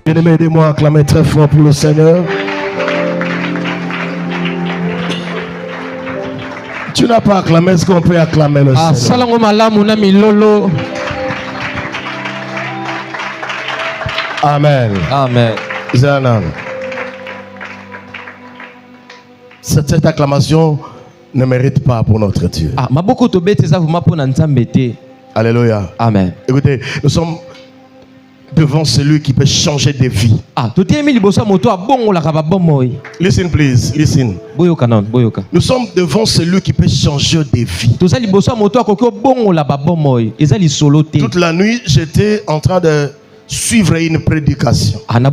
Bien-aimés, aidez-moi à acclamer très fort pour le Seigneur. Tu n'as pas acclamé, est-ce qu'on peut acclamer le Seigneur? Amen. Amen. Cette acclamation ne mérite pas pour notre Dieu. Alléluia. Amen. Écoutez, nous sommes devant celui qui peut changer des vies. Listen please, listen. Nous sommes devant celui qui peut changer des vies. Toute la nuit, j'étais en train de suivre une prédication. Un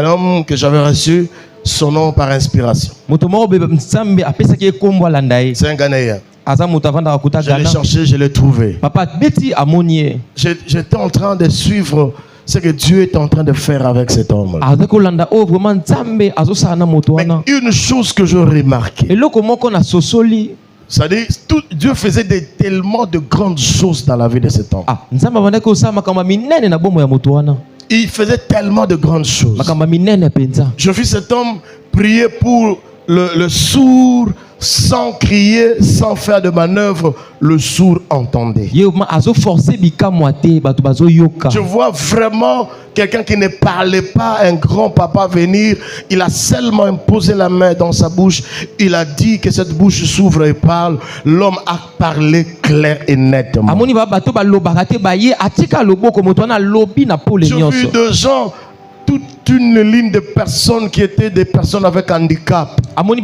homme que j'avais reçu son nom par inspiration. C'est un Ghanéen. Je l'ai cherché, je l'ai trouvé. J'étais en train de suivre ce que Dieu est en train de faire avec cet homme. Mais une chose que je remarquais, c'est-à-dire, Dieu faisait tellement de grandes choses dans la vie de cet homme. Il faisait tellement de grandes choses. Je vis cet homme prier pour le sourd, sans crier, sans faire de manœuvre, le sourd entendait. Je vois vraiment quelqu'un qui ne parlait pas, un grand papa venir. Il a seulement imposé la main dans sa bouche. Il a dit que cette bouche s'ouvre et parle. L'homme a parlé clair et nettement. J'ai vu deux gens, toute une ligne de personnes qui étaient des personnes avec handicap. Ils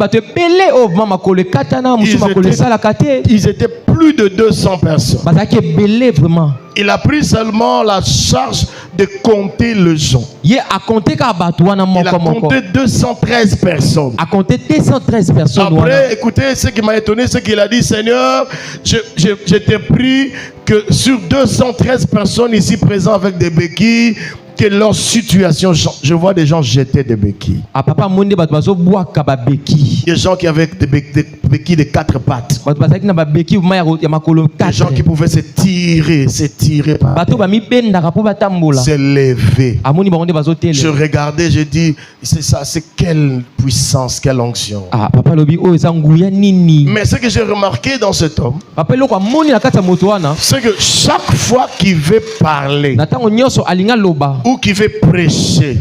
étaient plus de 200 personnes. Il a pris seulement la charge de compter les gens. Il a compté 213 personnes. Après, écoutez, ce qui m'a étonné, c'est qu'il a dit, Seigneur, je t'ai pris que sur 213 personnes ici présentes avec des béquilles, que leur situation, je vois des gens jeter des béquilles. Des gens qui avaient des béquilles de 4 pattes. Des gens qui pouvaient se tirer, se lever. Je regardais, je dis, c'est ça, c'est quelle puissance, quelle onction. Mais ce que j'ai remarqué dans cet homme, c'est que chaque fois qu'il veut parler, ou qui veut prêcher,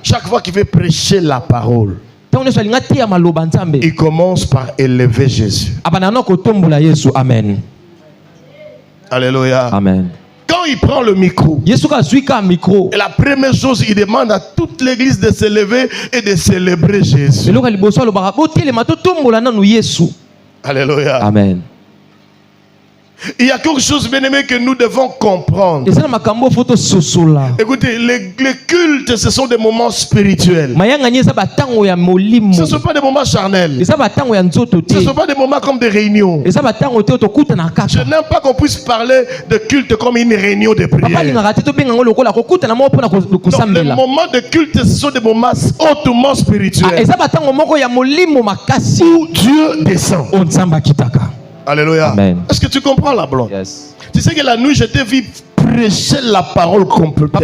chaque fois qu'il veut prêcher la parole, il commence par élever Jésus. Amen. Alléluia. Amen. Quand il prend le micro, et la première chose, il demande à toute l'église de se lever et de célébrer Jésus. Alléluia. Amen. Il y a quelque chose, bien aimé, que nous devons comprendre. Écoutez, les cultes, ce sont des moments spirituels. Ce ne sont pas des moments charnels. Ce ne sont pas des moments comme des réunions. Je n'aime pas qu'on puisse parler de culte comme une réunion de prière. Non, les moments de culte, ce sont des moments hautement spirituels où Dieu descend. Alléluia. Amen. Est-ce que tu comprends la blonde? Yes. Tu sais que la nuit, je t'ai vu prêcher la parole complètement.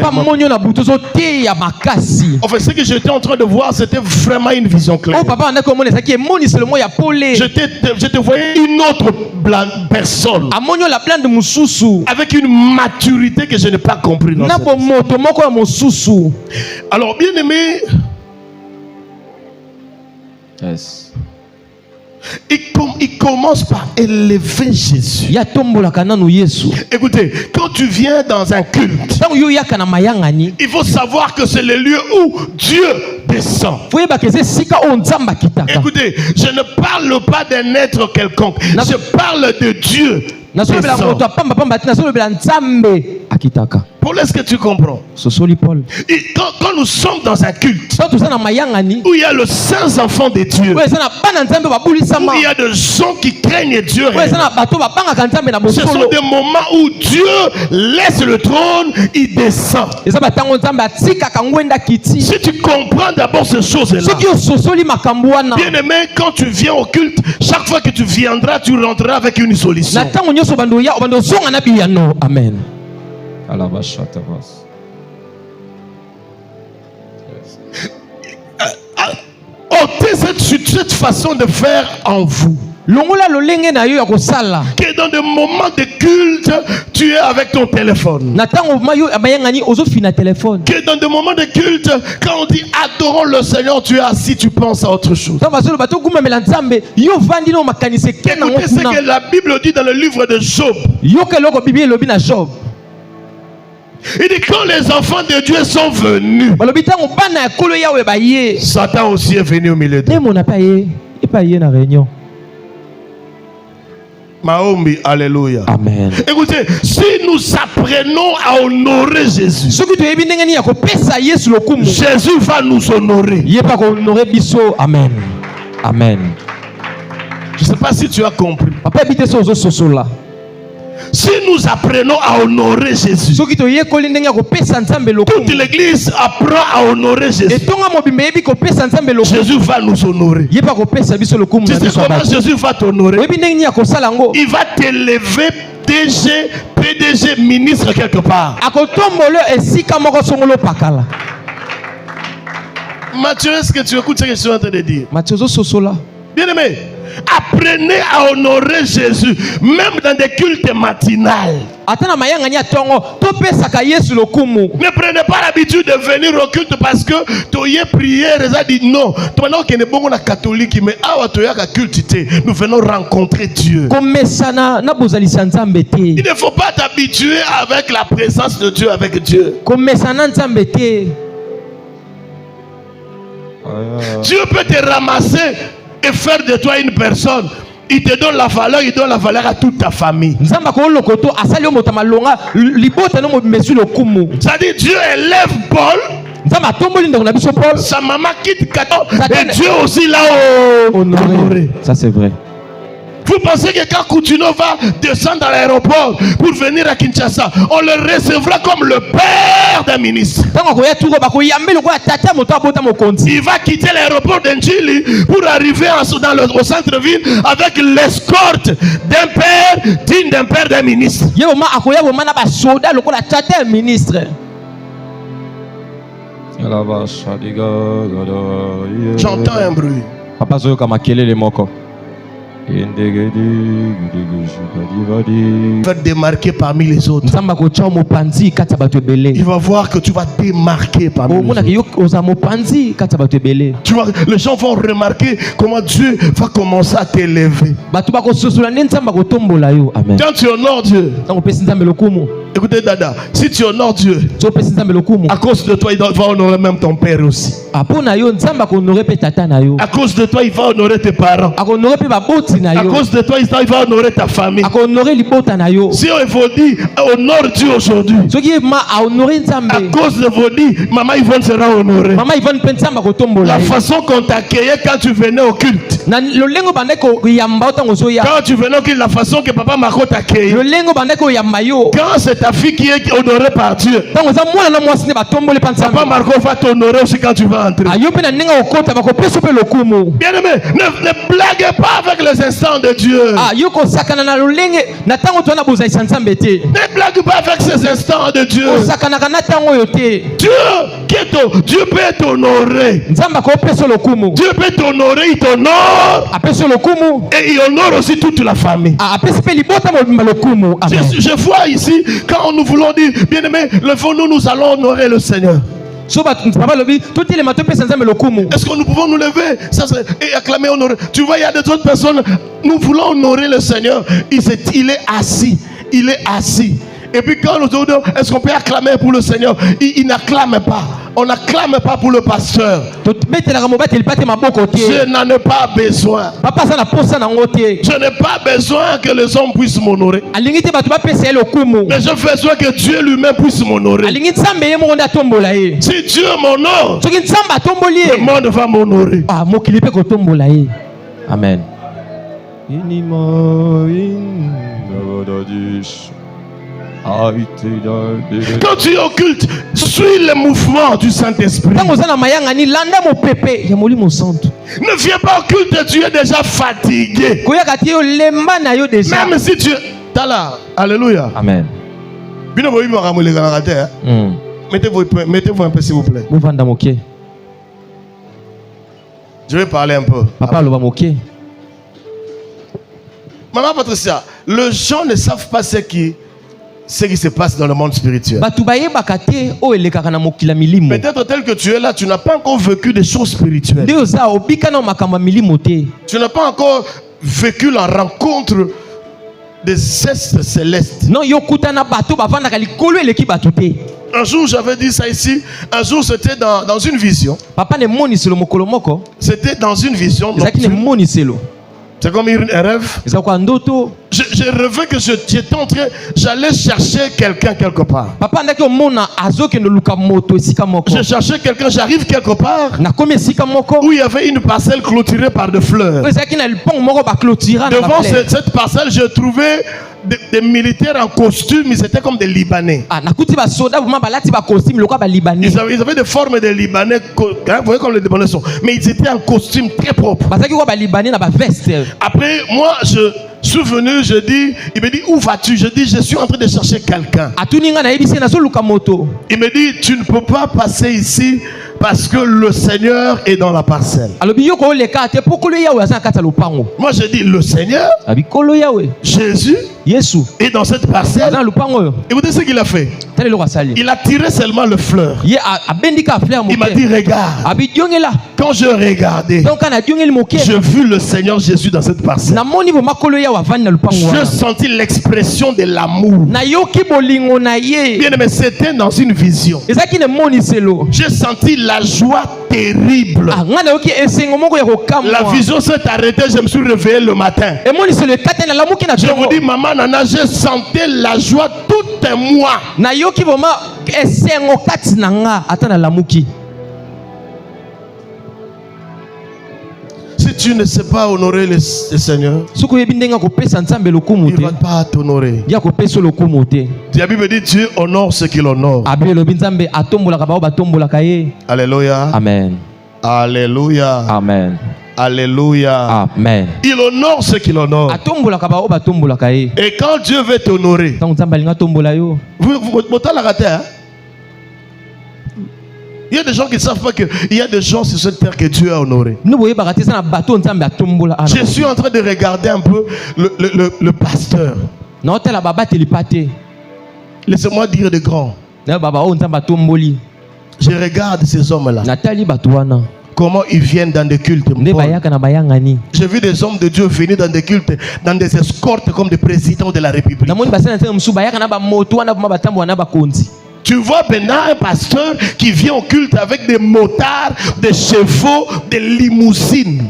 En fait, ce que j'étais en train de voir, c'était vraiment une vision claire. Je te voyais une autre personne avec une maturité que je n'ai pas compris. Alors, bien aimé, yes. Il commence par élever Jésus. Écoutez, quand tu viens dans un culte, il faut savoir que c'est le lieu où Dieu descend. Écoutez, je ne parle pas d'un être quelconque, je parle de Dieu. Paul, est-ce que tu comprends? Et quand nous sommes dans un culte où il y a le saint enfant de Dieu, où il y a des gens qui craignent Dieu, ce sont des moments où Dieu laisse le trône, il descend. Si tu comprends d'abord ces choses-là, bien aimé, quand tu viens au culte, chaque fois que tu viendras, tu rentreras avec une solution. Amen. ôtez cette façon de faire en vous. Que dans des moments de culte, tu es avec ton téléphone. Que dans des moments de culte, quand on dit adorons le Seigneur, tu es assis, tu penses à autre chose. Écoutez ce que la Bible dit dans le livre de Job. Il dit quand les enfants de Dieu sont venus, Satan aussi est venu au milieu d'eux. Maombi, alléluia. Amen. Écoutez, si nous apprenons à honorer Jésus, Jésus va nous honorer. Amen. Amen. Je ne sais pas si tu as compris. Si nous apprenons à honorer Jésus, toute l'église apprend à honorer Jésus, Jésus va nous honorer. Tu sais comment Jésus va t'honorer? Il va t'élever DG, PDG, ministre quelque part. Mathieu, est-ce que tu écoutes ce que je suis en train de dire? Bien aimé, apprenez à honorer Jésus, même dans des cultes matinales. Ne prenez pas l'habitude de venir au culte parce que tu y es prière et ça dit non. Nous venons rencontrer Dieu. Il ne faut pas t'habituer avec la présence de Dieu, avec Dieu. Dieu peut te ramasser et faire de toi une personne. Il te donne la valeur, il donne la valeur à toute ta famille. C'est-à-dire Dieu élève Paul. Sa maman quitte Caton et Dieu aussi l'a honoré. Ça c'est vrai. Vous pensez que quand Coutinho va descendre à l'aéroport pour venir à Kinshasa, on le recevra comme le père d'un ministre? Il va quitter l'aéroport d'Njili pour arriver au centre-ville avec l'escorte d'un père, digne d'un père d'un ministre. J'entends un bruit. Papa Zoyoka makelele moko. Tu vas te démarquer parmi les autres. Il va voir que tu vas te démarquer parmi les autres. Tu vois, les gens vont remarquer comment Dieu va commencer à t'élever. Amen. Quand tu honores Dieu, écoutez Dada, si tu honores Dieu, à cause de toi il va honorer même ton père aussi. À cause de toi il va honorer tes parents. À cause de toi il va honorer ta famille. Si on vous dit honore Dieu aujourd'hui, à cause de vous dire maman Yvonne sera honorée. La façon qu'on t'accueillait quand tu venais au culte, quand tu venais au culte, la façon que papa Marco t'accueille, quand c'est ta fille qui est honorée par Dieu, papa Marco va t'honorer aussi quand tu vas entrer. Bien aimé, ne blague pas avec les instants de Dieu. Ne blague pas avec ces instants de Dieu. Dieu peut t'honorer. Dieu peut t'honorer, il t'honore. Et il honore aussi toute la famille. Je vois ici, quand nous voulons dire, bien aimé, nous allons honorer le Seigneur. Est-ce que nous pouvons nous lever et acclamer, honorer? Tu vois, il y a des autres personnes, nous voulons honorer le Seigneur. Il est assis. Il est assis. Et puis quand nous disons, est-ce qu'on peut acclamer pour le Seigneur? Il n'acclame pas. On n'acclame pas pour le pasteur. Je n'en ai pas besoin. Je n'ai pas besoin que les hommes puissent m'honorer. Mais j'ai besoin que Dieu lui-même puisse m'honorer. Si Dieu m'honore, le monde va m'honorer. Amen. Quand tu es au culte, suis le mouvement du Saint-Esprit. Ne viens pas au culte, tu es déjà fatigué. Même si tu es là, alléluia. Amen. Mettez-vous un peu, s'il vous plaît. Je vais parler un peu. Papa, Maman Patricia, les gens ne savent pas ce qui se passe dans le monde spirituel. Peut-être tel que tu es là, tu n'as pas encore vécu des choses spirituelles. Tu n'as pas encore vécu la rencontre des êtres célestes. Un jour, j'avais dit ça ici. Un jour, c'était dans une vision. C'était dans une vision. C'est comme un rêve. Je rêvais que j'étais en train, j'allais chercher quelqu'un quelque part. Je cherchais quelqu'un, j'arrive quelque part où il y avait une parcelle clôturée par des fleurs. Devant cette parcelle, je trouvais des militaires en costume, ils étaient comme des Libanais. Ils avaient des formes de Libanais, vous voyez comme les Libanais sont, mais ils étaient en costume très propre. Après, moi, je suis venu, il me dit, où vas-tu? Je dis, je suis en train de chercher quelqu'un. Il me dit, tu ne peux pas passer ici parce que le Seigneur est dans la parcelle. Moi, je dis, le Seigneur, Jésus, est dans cette parcelle. Écoutez ce qu'il a fait. Il a tiré seulement le fleur. Il m'a dit, regarde. Quand je regardais, j'ai vu le Seigneur Jésus dans cette parcelle. J'ai senti l'expression de l'amour. Bien aimé, c'était dans une vision. J'ai senti la joie terrible. La vision s'est arrêtée, je me suis réveillé le matin. Je vous dis, maman Nana, j'ai senti la joie tout un mois. Si tu ne sais pas honorer le Seigneur, il ne va pas t'honorer. La Bible dit Dieu honore ce qu'il honore. Alléluia. Amen. Alléluia. Amen. Alléluia. Amen. Il honore ce qu'il honore. Et quand Dieu veut t'honorer, il y a des gens qui ne savent pas qu'il y a des gens sur cette terre que Dieu a honoré. Je suis en train de regarder un peu le pasteur. Laissez-moi dire de grands. Je regarde ces hommes-là. Comment ils viennent dans des cultes. J'ai vu des hommes de Dieu venir dans des cultes, dans des escortes comme des présidents de la République. Tu vois maintenant un pasteur qui vient au culte avec des motards, des chevaux, des limousines.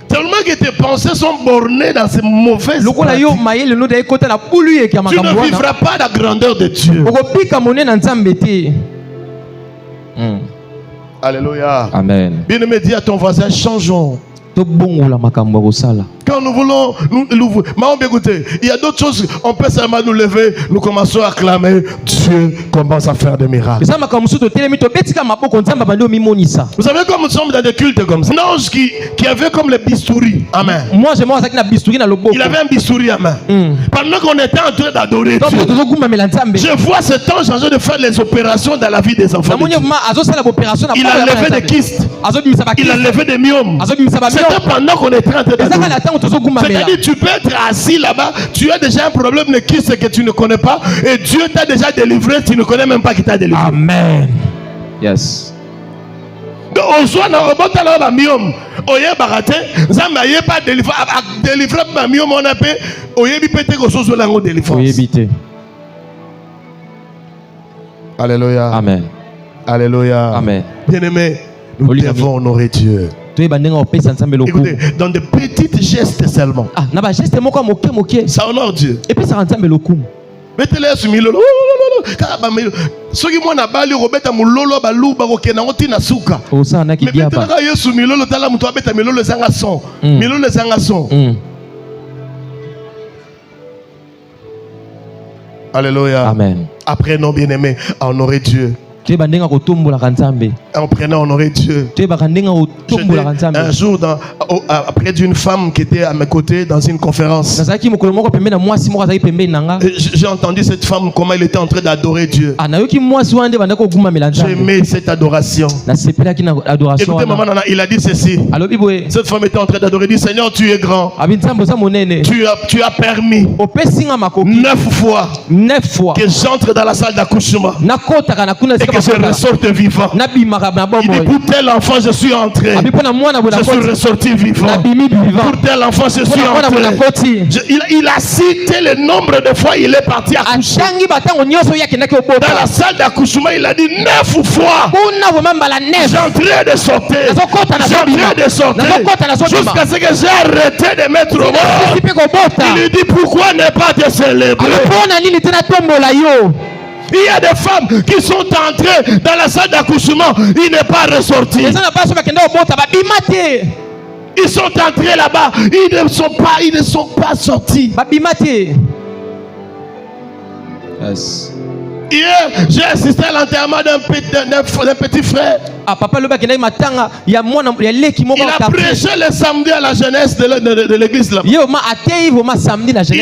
Tellement que tes pensées sont bornées dans ces mauvaises pratiques. Tu ne vivras pas la grandeur de Dieu. Alléluia. Amen. Bien-aimé, dis à ton voisin, changeons. Quand nous voulons, écoutez, il y a d'autres choses, on peut seulement nous lever, nous commençons à acclamer, Dieu commence à faire des miracles. Vous savez, comme nous sommes dans des cultes comme ça, un ange qui avait comme le bistouri à main. Il avait un bistouri à main. Pendant qu'on était en train d'adorer Dieu, je vois cet ange en train de faire les opérations dans la vie des enfants de Dieu. Il a levé des kystes, il a levé des myomes. C'était pendant qu'on était en train d'adorer. C'est-à-dire, tu peux être assis là-bas, tu as déjà un problème de kyste que tu ne connais pas, et Dieu t'a déjà délivré, tu ne connais même pas qui t'a délivré. Amen. Yes. Donc, on soit dans le bon talent de myome. Oye barate, zamba yé pas délivrer ma myome on a fait, oye bi pété ko so la délivrance. Oye bité. Alléluia. Amen. Alléluia. Amen. Bien-aimé, nous devons honorer Dieu. Écoutez, dans de petits gestes seulement. Ça honore Dieu. Mettez-les sur milolo. Soki mwana bali robeta mulolo balu bakokena ngoti na suka. Mais mettez-les Yesu milolo tala muto abeta milolo zanga son. Milolo zanga son. Alléluia. Amen. Apprenons, bien-aimés, à honorer Dieu. En prenant honorer Dieu. Un jour, près d'une femme qui était à mes côtés dans une conférence, j'ai entendu cette femme comment elle était en train d'adorer Dieu. J'ai aimé cette adoration. Écoutez, maman Nana, il a dit ceci. Cette femme était en train d'adorer. Il dit, Seigneur, tu es grand. Tu as permis 9 fois que j'entre dans la salle d'accouchement et que je ressorte vivant. Il dit, pour tel enfant je suis entré, je suis ressorti vivant. Pour tel enfant je suis entré. Il a cité le nombre de fois il est parti accoucher. Dans la salle d'accouchement, il a dit 9 fois. J'entrais de sortir. J'entrais de sortir. Jusqu'à ce que j'ai arrêté de mettre au monde. Il lui dit, pourquoi ne pas te célébrer? Il y a des femmes qui sont entrées dans la salle d'accouchement, il n'est pas ressorti. Ils sont entrés là-bas, ils ne sont pas sortis. Yes. Hier, j'ai assisté à l'enterrement d'un petit frère. Il a prêché le samedi à la jeunesse de l'église là. Il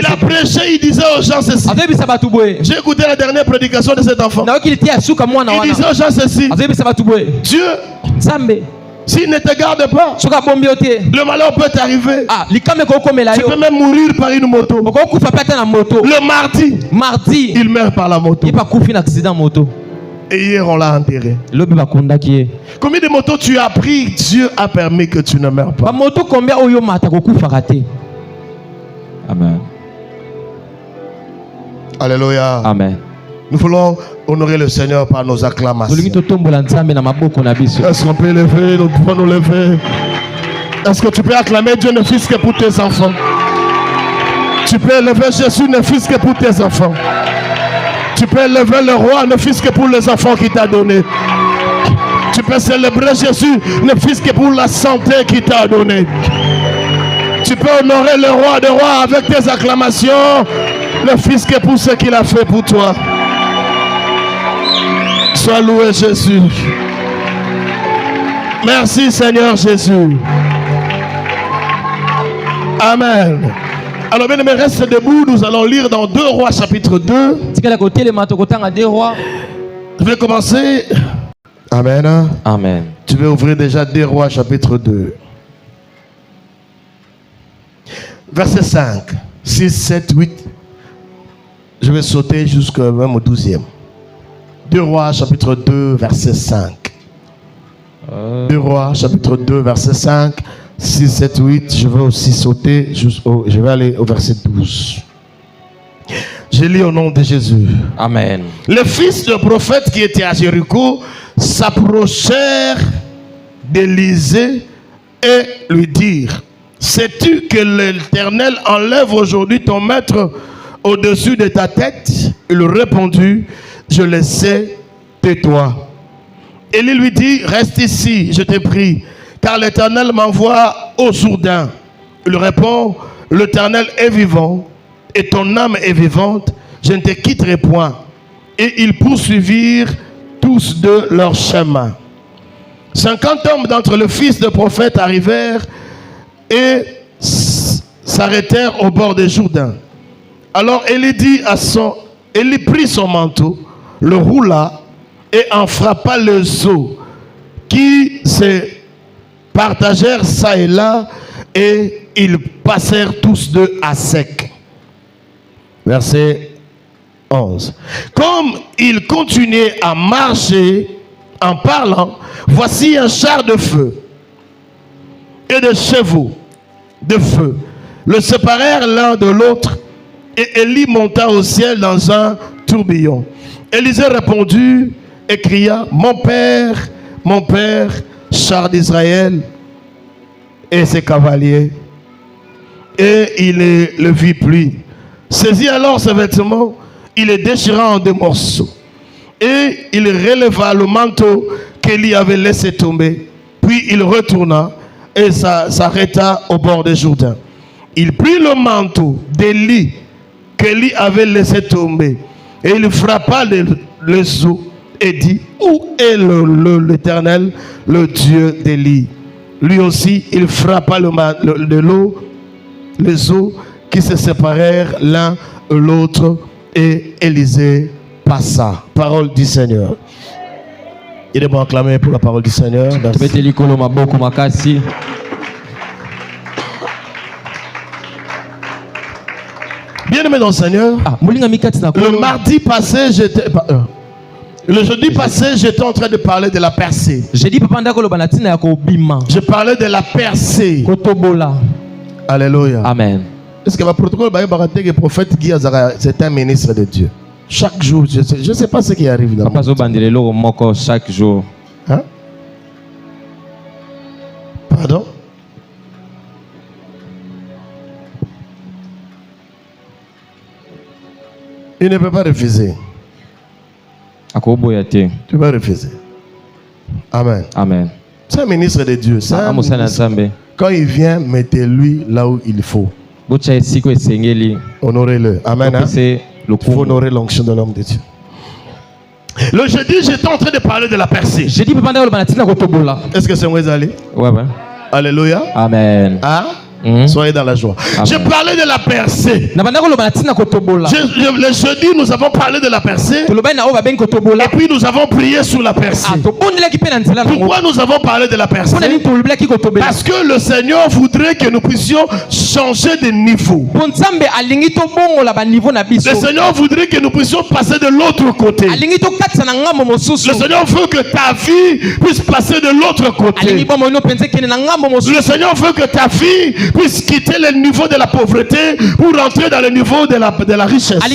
a prêché, il disait aux gens ceci. J'ai écouté la dernière prédication de cet enfant. Il disait aux gens ceci. Dieu, s'il ne te garde pas, le malheur peut t'arriver. Tu peux même mourir par une moto. Le mardi, il meurt par la moto. Et hier, on l'a enterré. Combien de motos tu as pris? Dieu a permis que tu ne meurs pas. Amen. Alléluia. Amen. Nous voulons honorer le Seigneur par nos acclamations. Est-ce qu'on peut lever? Nous pouvons nous lever. Est-ce que tu peux acclamer Dieu ne fût-ce que pour tes enfants? Tu peux élever Jésus ne fût-ce que pour tes enfants. Tu peux élever le roi ne fût-ce que pour les enfants qu'il t'a donné. Tu peux célébrer Jésus ne fût-ce que pour la santé qu'il t'a donné. Tu peux honorer le roi des rois avec tes acclamations ne fût-ce que pour ce qu'il a fait pour toi. Sois loué Jésus. Merci Seigneur Jésus. Amen. Alors bien aimé, reste debout. Nous allons lire dans 2 Rois chapitre 2. Je vais commencer. Amen. Amen. Tu vais ouvrir déjà 2 Rois chapitre 2. Verset 5, 6, 7, 8. Je vais sauter jusqu'au même au 12e. 2 Rois chapitre 2 verset 5. 2 Rois chapitre 2 verset 5, 6, 7, 8. Je vais aussi sauter je vais aller au verset 12. Je lis au nom de Jésus. Amen. Les fils de prophètes qui étaient à Jéricho s'approchèrent d'Élisée et lui dirent: sais-tu que l'Éternel enlève aujourd'hui ton maître au-dessus de ta tête? Il répondit: je le sais, tais-toi. Élie lui dit: reste ici, je te prie, car l'Éternel m'envoie au Jourdain. Il répond: l'Éternel est vivant et ton âme est vivante, je ne te quitterai point. Et ils poursuivirent tous deux leur chemin. 50 hommes d'entre les fils de prophètes arrivèrent et s'arrêtèrent au bord du Jourdain. Alors Élie prit son manteau, le roula et en frappa les eaux qui se partagèrent ça et là, et ils passèrent tous deux à sec. Verset 11. Comme ils continuaient à marcher en parlant, voici un char de feu et de chevaux de feu le séparèrent l'un de l'autre, et Élie monta au ciel dans un tourbillon. Élisée répondit et cria: mon père, char d'Israël et ses cavaliers. Et il ne le vit plus. Saisit alors ses vêtements, il les déchira en 2 morceaux. Et il releva le manteau qu'Élie avait laissé tomber. Puis il retourna et s'arrêta au bord du Jourdain. Il prit le manteau d'Élie qu'Élie avait laissé tomber, et il frappa les eaux, et dit, où est l'Éternel, le Dieu d'Élie? Lui aussi, il frappa les eaux qui se séparèrent l'un de l'autre, et Élisée passa. Parole du Seigneur. Il est bon acclamé pour la parole du Seigneur. Merci. Bien-aimé dans le Seigneur, le mardi passé, le jeudi passé, j'étais en train de parler de la percée. Je parlais de la percée. Alléluia. Amen. Est-ce que le protocole le prophète Guy Azara, c'est un ministre de Dieu? Chaque jour, je ne sais pas ce qui arrive là. Chaque jour. Hein? Pardon? Il ne peut pas refuser. Tu vas refuser. Amen. Amen. C'est un ministre de Dieu. Quand il vient, mettez-lui là où il faut. Honorez-le. Amen. Hein? Il faut honorer l'onction de l'homme de Dieu. Le jeudi, j'étais en train de parler de la percée. Est-ce que c'est moi allé? Ouais. Alléluia. Amen. Hein? Soyez dans la joie. Amen. Je parlais de la percée. Le jeudi, nous avons parlé de la percée. Et puis nous avons prié sur la percée. Pourquoi nous avons parlé de la percée? Parce que le Seigneur voudrait que nous puissions changer de niveau. Le Seigneur voudrait que nous puissions passer de l'autre côté. Le Seigneur veut que ta vie puisse passer de l'autre côté. Le Seigneur veut que ta vie puisse quitter le niveau de la pauvreté pour rentrer dans le niveau de la richesse. Le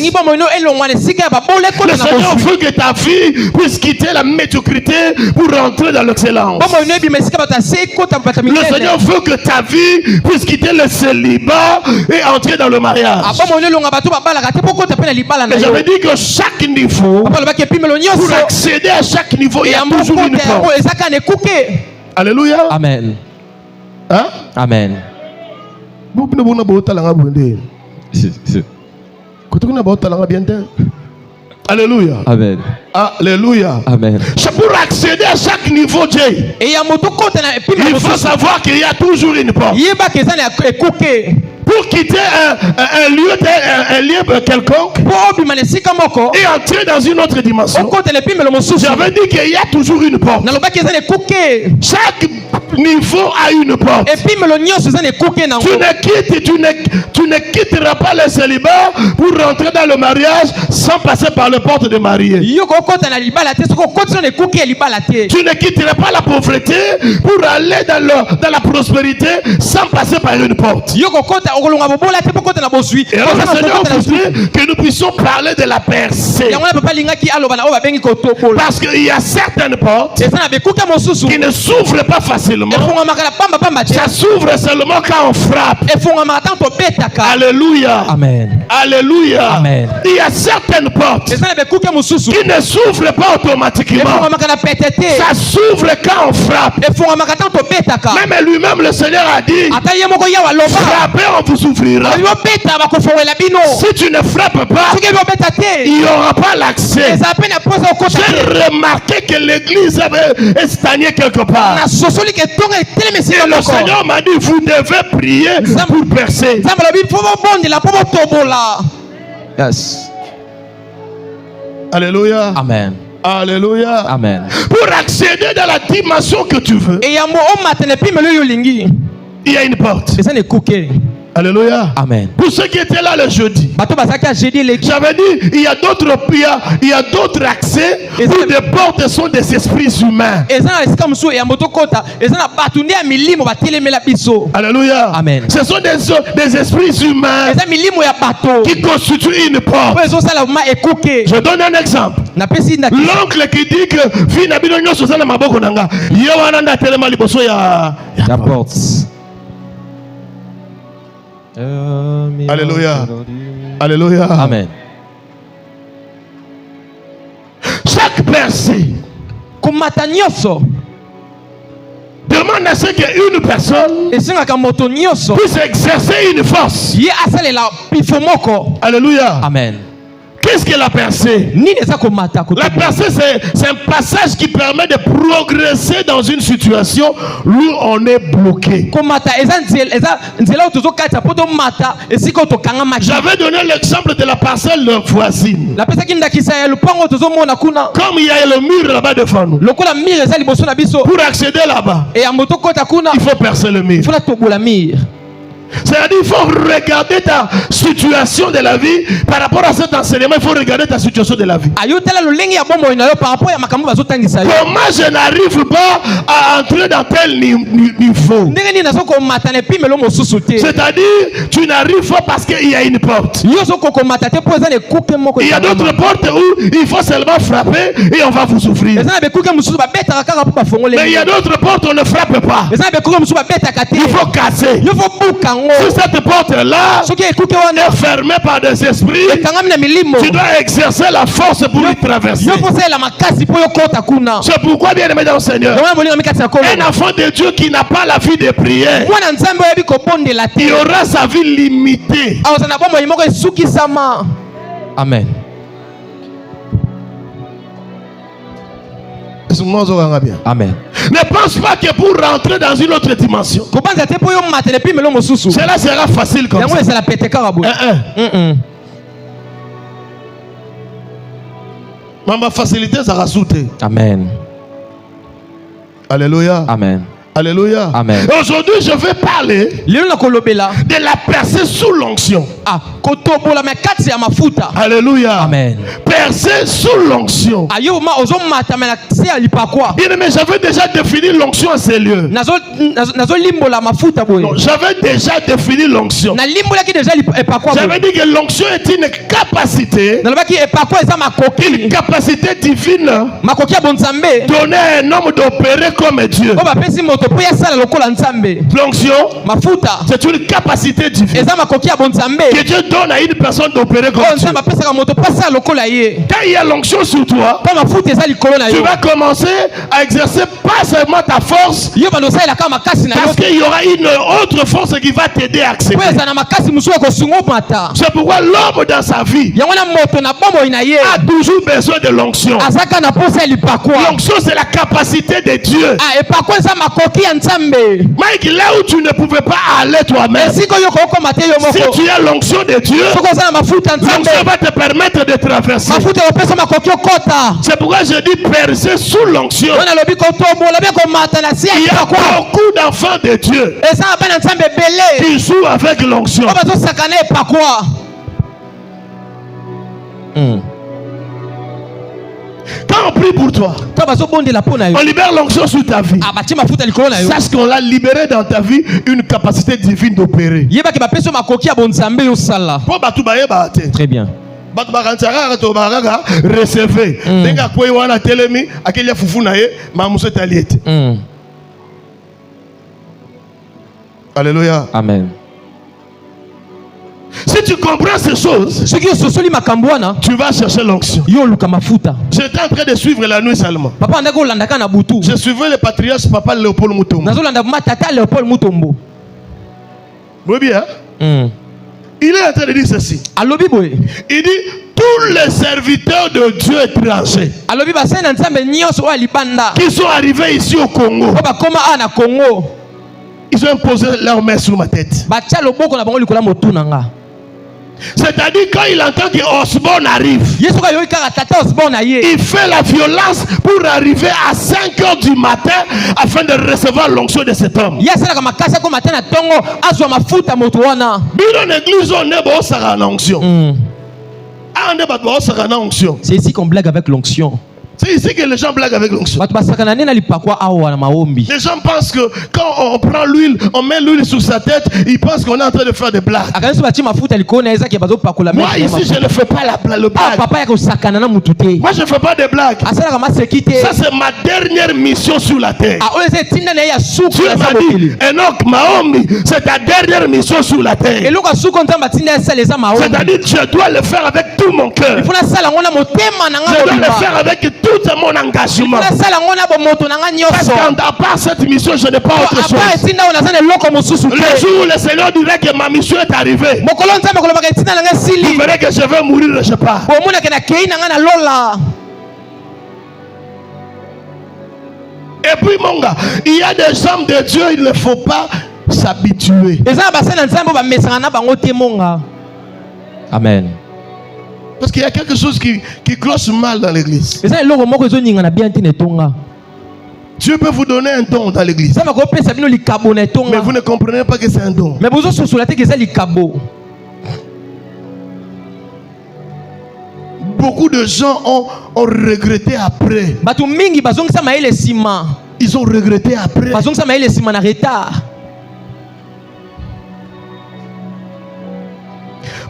Seigneur veut que ta vie puisse quitter la médiocrité pour rentrer dans l'excellence. Le Seigneur veut que ta vie puisse quitter le célibat et entrer dans le mariage. Et j'avais dit que chaque niveau, pour accéder à chaque niveau, il y a toujours une porte. Alléluia. Amen. Hein? Amen. Alléluia. Amen. Alléluia. Amen. C'est pour accéder à chaque niveau, Jay. Il faut savoir qu'il y a toujours une porte. Pour quitter un lieu quelconque et entrer dans une autre dimension, j'avais dit qu'il y a toujours une porte. Chaque niveau a une porte. Tu ne quitteras pas le célibat pour rentrer dans le mariage sans passer par la porte de mariée. Tu ne quitteras pas la pauvreté pour aller dans la prospérité sans passer par une porte. Et alors le Seigneur voudrait que nous puissions parler de la percée. Parce qu'il y a certaines portes qui ne s'ouvrent pas facilement. Ça s'ouvre seulement quand on frappe. Alléluia. Amen. Alléluia. Amen. Il y a certaines portes qui ne s'ouvrent pas automatiquement. Ça s'ouvre quand on frappe. Même lui-même le Seigneur a dit, frappez, on vous ouvrira. Si tu ne frappes pas, il n'y aura pas l'accès. J'ai remarqué que l'église avait stagné quelque part. Et le Seigneur m'a dit, vous devez prier pour percer. Yes. Alléluia. Amen. Alléluia. Amen. Pour accéder dans la dimension que tu veux, il y a une porte. Alléluia. Amen. Pour ceux qui étaient là le jeudi, j'avais dit, il y a d'autres accès où des portes sont des esprits humains. Alléluia. Amen. Ce sont des esprits humains qui constituent une porte. Je donne un exemple. L'oncle qui dit que La porte. Alléluia. Alléluia. Amen. Chaque percée demande à ce qu'une personne puisse exercer une force. Alléluia. Amen. Qu'est-ce que la percée? La percée, c'est un passage qui permet de progresser dans une situation où on est bloqué. J'avais donné l'exemple de la parcelle de voisine. Comme il y a le mur là-bas devant nous. Pour accéder là-bas, il faut percer le mur. C'est-à-dire, il faut regarder ta situation de la vie par rapport à cet enseignement. Il faut regarder ta situation de la vie. Comment je n'arrive pas à entrer dans tel niveau? C'est-à-dire, tu n'arrives pas parce qu'il y a une porte. Il y a d'autres portes où il faut seulement frapper et on va vous ouvrir. Mais il y a d'autres portes où on ne frappe pas. Il faut casser. Si cette porte-là est fermée par des esprits, tu dois exercer la force pour y traverser. C'est pourquoi, bien aimé dans le Seigneur, un enfant de Dieu qui n'a pas la vie de prière, il aura sa vie limitée. Amen. Amen. Ne pense pas que pour rentrer dans une autre dimension, cela sera facile comme ça. Maman, facilité, ça va sauter. Amen. Alléluia. Amen. Alléluia. Amen. Aujourd'hui, je vais parler de la percée sous l'onction. Alléluia. Amen. Percée sous l'onction. Bien aimé, j'avais déjà défini l'onction à ces lieux. J'avais déjà défini l'onction. J'avais dit que l'onction est une capacité divine donnée à un homme d'opérer comme Dieu. L'onction, c'est une capacité divine que Dieu donne à une personne d'opérer comme Dieu. Quand il y a l'onction sur toi, tu vas commencer à exercer pas seulement ta force, parce qu'il y aura une autre force qui va t'aider à accepter. C'est pourquoi l'homme dans sa vie a toujours besoin de l'onction. L'onction, c'est la capacité de Dieu. Mike, là où tu ne pouvais pas aller toi-même, si tu as l'onction de Dieu, l'onction va te permettre de traverser. C'est pourquoi je dis percer sous l'onction. Il y a beaucoup d'enfants de Dieu qui jouent avec l'onction. Quand on prie pour toi, on libère l'onction sur ta vie. Sache qu'on l'a libéré dans ta vie une capacité divine d'opérer. Très bien. Recevez. Alléluia. Amen. Si tu comprends ces choses, tu vas chercher l'onction. J'étais en train de suivre la nuit seulement. Je suivais le patriarche Papa Léopold Mutombo. Oui bien. Il est en train de dire ceci. Il dit tous les serviteurs de Dieu étrangers qui sont arrivés ici au Congo, ils ont imposé leurs mains sur ma tête. C'est-à-dire quand il entend que Osborne arrive, il fait la violence pour arriver à 5h du matin afin de recevoir l'onction de cet homme. C'est ici qu'on blague avec l'onction. C'est ici que les gens blaguent avec l'onction. Les gens pensent que quand on prend l'huile, on met l'huile sur sa tête, ils pensent qu'on est en train de faire des blagues. Moi ici je ne fais pas le blague. Moi je ne fais pas de blagues. Ça c'est ma dernière mission sur la terre. Dieu m'a dit, Enoch, Mahomi, c'est ta dernière mission sur la terre. C'est-à-dire je dois le faire avec tout mon cœur. Je dois le faire avec tout mon engagement. Parce qu'à part cette mission, je n'ai pas autre chose. Le jour où le Seigneur dirait que ma mission est arrivée, vous verrez que je vais mourir et je pars. Et puis mon gars, il y a des hommes de Dieu, il ne faut pas s'habituer. Amen. Parce qu'il y a quelque chose qui cloche mal dans l'église. Dieu peut vous donner un don dans l'église, mais vous ne comprenez pas que c'est un don. Beaucoup de gens ont regretté après. Ils ont regretté après.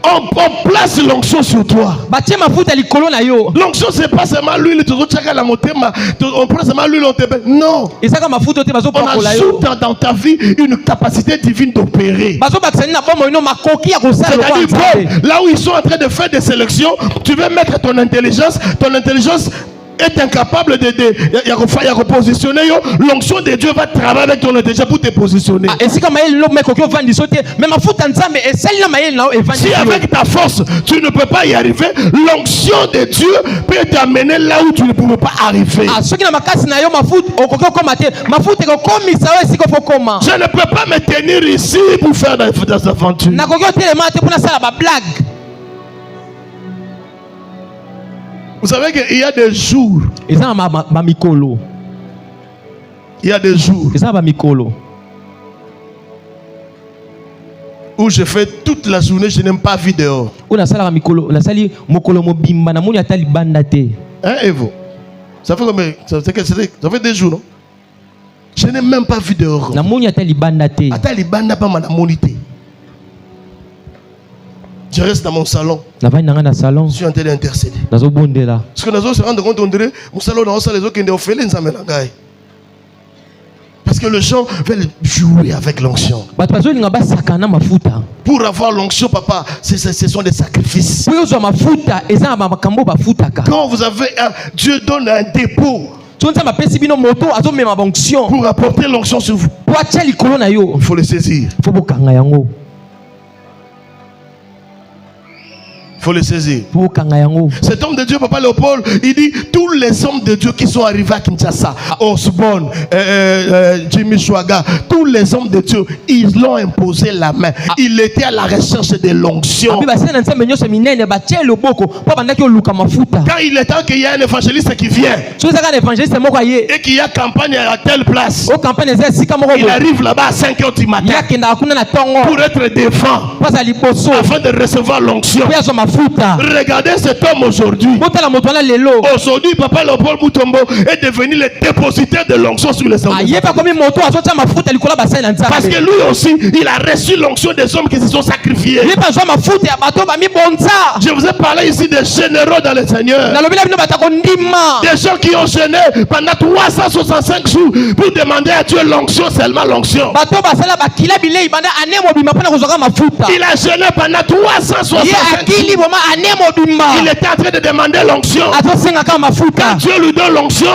On place l'onction sur toi. L'onction, c'est pas seulement l'huile. On prend seulement l'huile, on te paie. Non. On ajoute dans ta vie une capacité divine d'opérer. C'est-à-dire, là où ils sont en train de faire des sélections, tu veux mettre ton intelligence est incapable de repositionner. L'onction de Dieu va travailler avec ton intelligence pour te positionner. Si avec ta force tu ne peux pas y arriver, l'onction de Dieu peut t'amener là où tu ne pouvais pas arriver. Je ne peux pas me tenir ici pour faire des aventures. Vous savez qu'il y a des jours. Il y a des jours où je fais toute la journée, je n'aime pas vie dehors. Hein, Evo? Ça fait combien? Ça fait des jours, non? Je n'aime même pas vie dehors. Je reste dans mon salon. Je suis en train d'intercéder. Parce que nous se rendre compte, on dirait, mon salon, les autres qui ont fait les amis. Parce que les gens veulent jouer avec l'onction. Pour avoir l'onction, papa, ce sont des sacrifices. Quand vous avez Dieu donne un dépôt pour apporter l'onction sur vous, il faut le saisir. Il faut le saisir. Cet homme de Dieu, Papa Léopold, il dit tous les hommes de Dieu qui sont arrivés à Kinshasa, Osborne, Jimmy Chouaga, tous les hommes de Dieu, ils l'ont imposé la main. Il était à la recherche de l'onction. Quand il est temps qu'il y a un évangéliste qui vient et qu'il y a campagne à telle place, il arrive là-bas à 5h du matin pour être défunt afin de recevoir l'onction. Regardez cet homme aujourd'hui. Aujourd'hui, Papa Léopold Mutombo est devenu le dépositaire de l'onction sur les hommes. Parce que lui aussi, il a reçu l'onction des hommes qui se sont sacrifiés. Je vous ai parlé ici des généraux dans le Seigneur. Des gens qui ont gêné pendant 365 jours pour demander à Dieu l'onction, seulement l'onction. Il a gêné pendant 365 jours. Il était en train de demander l'onction. Quand Dieu lui donne l'onction,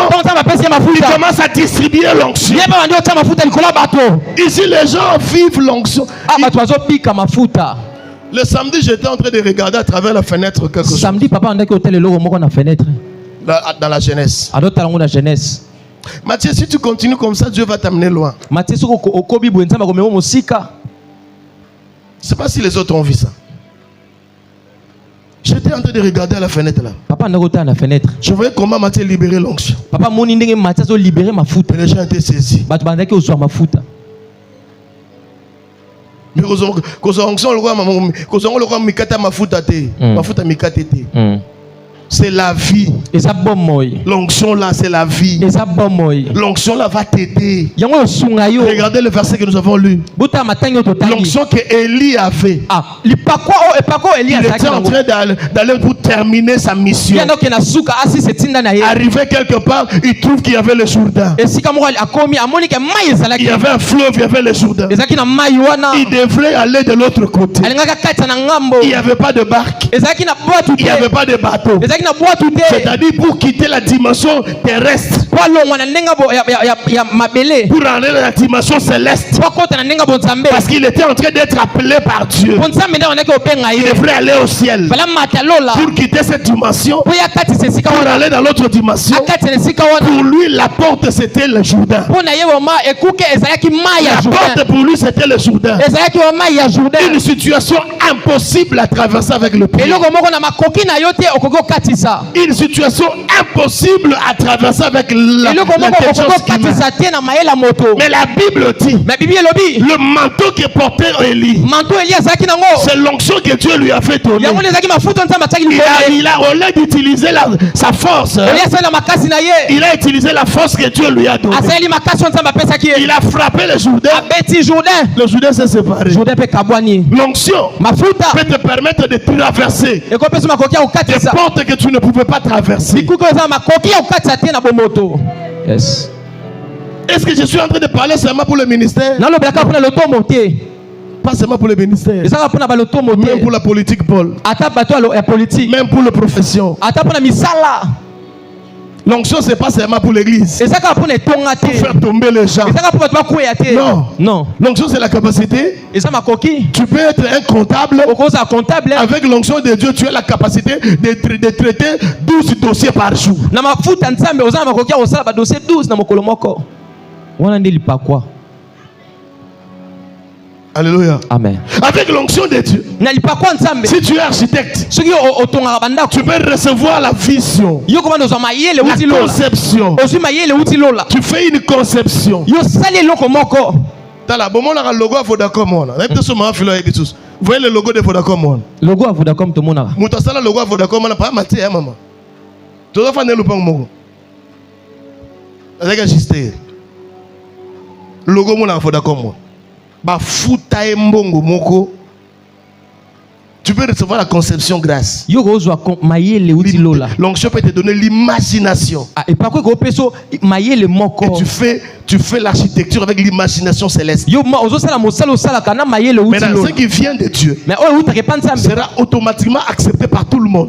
il commence à distribuer l'onction. Ici, les gens vivent l'onction. Le samedi, j'étais en train de regarder à travers la fenêtre quelque chose. Dans la jeunesse. Mathieu, si tu continues comme ça, Dieu va t'amener loin. Je ne sais pas si les autres ont vu ça. J'étais en train de regarder à la fenêtre là. Je voyais comment Mathieu libérait l'onction. Les gens étaient saisis. Mais c'est la vie. L'onction là, c'est la vie. L'onction là va t'aider. Regardez le verset que nous avons lu. L'onction que Élie avait. Il était en train d'aller pour terminer sa mission. Arrivé quelque part, il trouve qu'il y avait le Jourdain. Il y avait un fleuve, il y avait le Jourdain. Il devrait aller de l'autre côté. Il n'y avait pas de barque. Il n'y avait pas de bateau. C'est-à-dire pour quitter la dimension terrestre. Pour aller dans la dimension céleste. Parce qu'il était en train d'être appelé par Dieu. Il devrait aller au ciel. Pour quitter cette dimension, pour aller dans l'autre dimension, pour lui la porte c'était le Jourdain. La porte pour lui c'était le Jourdain. Une situation impossible à traverser avec le pied. Une situation impossible à traverser avec l'intelligence humaine. Mais la Bible dit, le manteau que portait Élie, c'est l'onction que Dieu lui a fait donner. Il a au lieu d'utiliser sa force, il a utilisé la force que Dieu lui a donnée. Il a frappé le Jourdain. Le Jourdain s'est séparé. L'onction peut te permettre de traverser des portes que tu ne pouvais pas traverser. Yes. Est-ce que je suis en train de parler seulement pour le ministère? Pas seulement pour le ministère. Même pour la politique, Paul. Même pour la profession. L'onction, c'est pas seulement pour l'église. Pour faire tomber les gens. Non. L'onction, c'est la capacité. Tu peux être un comptable. Avec l'onction de Dieu, tu as la capacité de traiter 12 dossiers par jour. Alléluia. Amen. Avec l'onction de Dieu, si tu es architecte, tu peux recevoir la vision, la conception. Tu fais une conception. Vous voyez le logo de Vodacom? Logo à Vodacom, tout le monde. Le logo à Vodacom, pas maté, maman. Tu dois faire le logo. Logo à Vodacom. Tu peux recevoir la conception grâce. L'onction peut te donner l'imagination. Et tu fais l'architecture avec l'imagination céleste. Maintenant, ce qui vient de Dieu sera automatiquement accepté par tout le monde.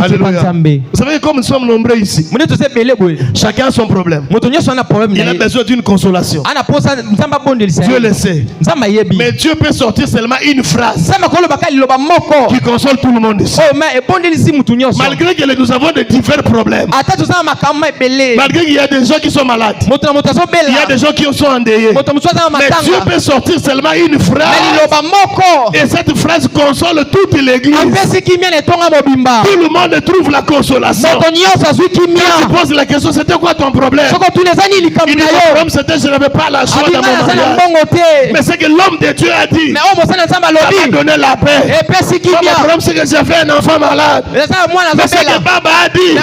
Alléluia. Vous savez, comme nous sommes nombreux ici, chacun a son problème. Il a besoin d'une consolation. Dieu le sait. Mais Dieu peut sortir seulement une phrase qui console tout le monde ici. Malgré que nous avons de divers problèmes, malgré qu'il y a des gens qui sont malades, il y a des gens qui sont endeuillés, mais Dieu peut sortir seulement une phrase, et cette phrase console toute l'église. Tout le monde trouve la consolation. Quand tu poses la question, c'était quoi ton problème? Il dit, mon problème c'était je n'avais pas la joie dans mon mariage. Mais c'est que l'homme de Dieu a dit, ça m'a donné la paix. Mon problème c'est que j'ai fait un enfant malade. Mais c'est que Baba a dit, ça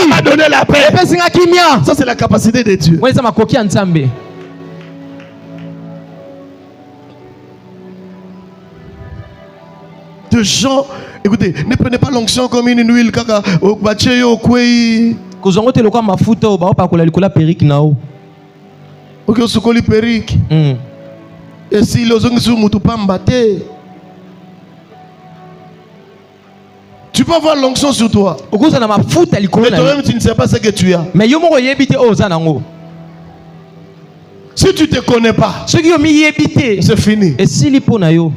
m'a donné la paix. Ça c'est la capacité de Dieu. De gens, écoutez, ne prenez pas l'onction comme une huile kaka au baché au kwei. Kozongote lokwa mafuta o ba pakola likola perike nao. OK, sokoli perike. Et si lozongi su mutu pamba te. Tu peux avoir l'onction sur toi. Mais toi-même tu ne sais pas ce que tu as. Si tu ne te connais pas, c'est fini. Et si liponayo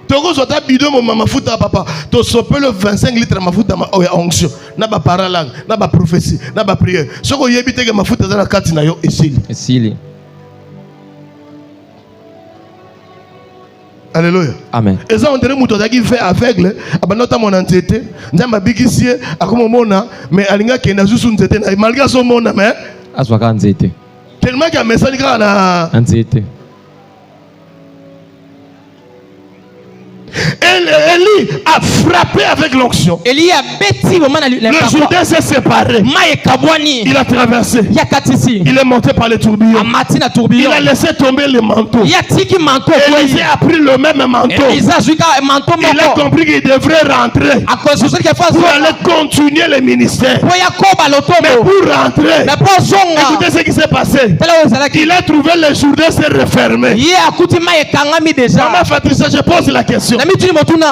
Togo zota bidon mo mama futa papa to sope le 25 litres mafuta ma onction na ba paralang na ba prophétie na ba prière soko yebite ke mafuta za na kati na yo esili. Alléluia. Amen. Et ça on dirait muto zaki fait aveugle abanota mon entité nzamba bikisie akomo mona mais alinga kenda zusu nzete na malgré son mona mais aswaka nzete tellement que message na nzete. Élie a frappé avec l'onction. Le Jourdain s'est séparé. Il a traversé. Il est monté par les tourbillons. Il a laissé tomber le manteau. Élisée a pris le même manteau. Il a compris qu'il devrait rentrer pour aller continuer le ministère. Mais pour rentrer, écoutez ce qui s'est passé. Il a trouvé le Jourdain s'est refermé. Maman Fatricia, je pose la question.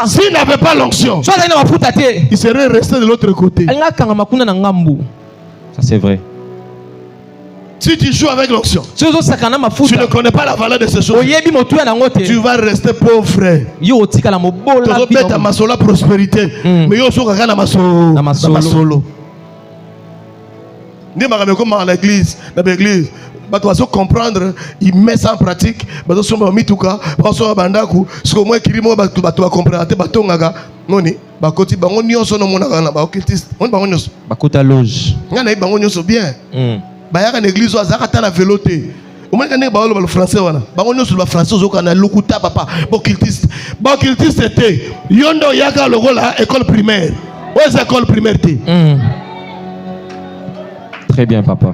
S'il n'avait pas l'onction, il serait resté de l'autre côté. Ça c'est vrai. Si tu joues avec l'onction, tu ne connais pas la valeur de ces choses, tu vas rester pauvre, frère. Tu vas mettre ma prospérité. Mais tu vas ma solo. Ni ma comme dans l'église, dans l'église. Tu vas comprendre, il met ça en pratique. Tu vas comprendre, tu vas comprendre. Noni bakoti bango nyonso no mona kana ba occultiste on bango nyonso bakota loge ngana bango nyonso bien bayaka na église azaka ta na veloté o mona kana ba lo français wana bango nyonso ba français ozoka na lokuta papa occultiste était yondo yaka lokola école primaire aux école primaire té très bien papa.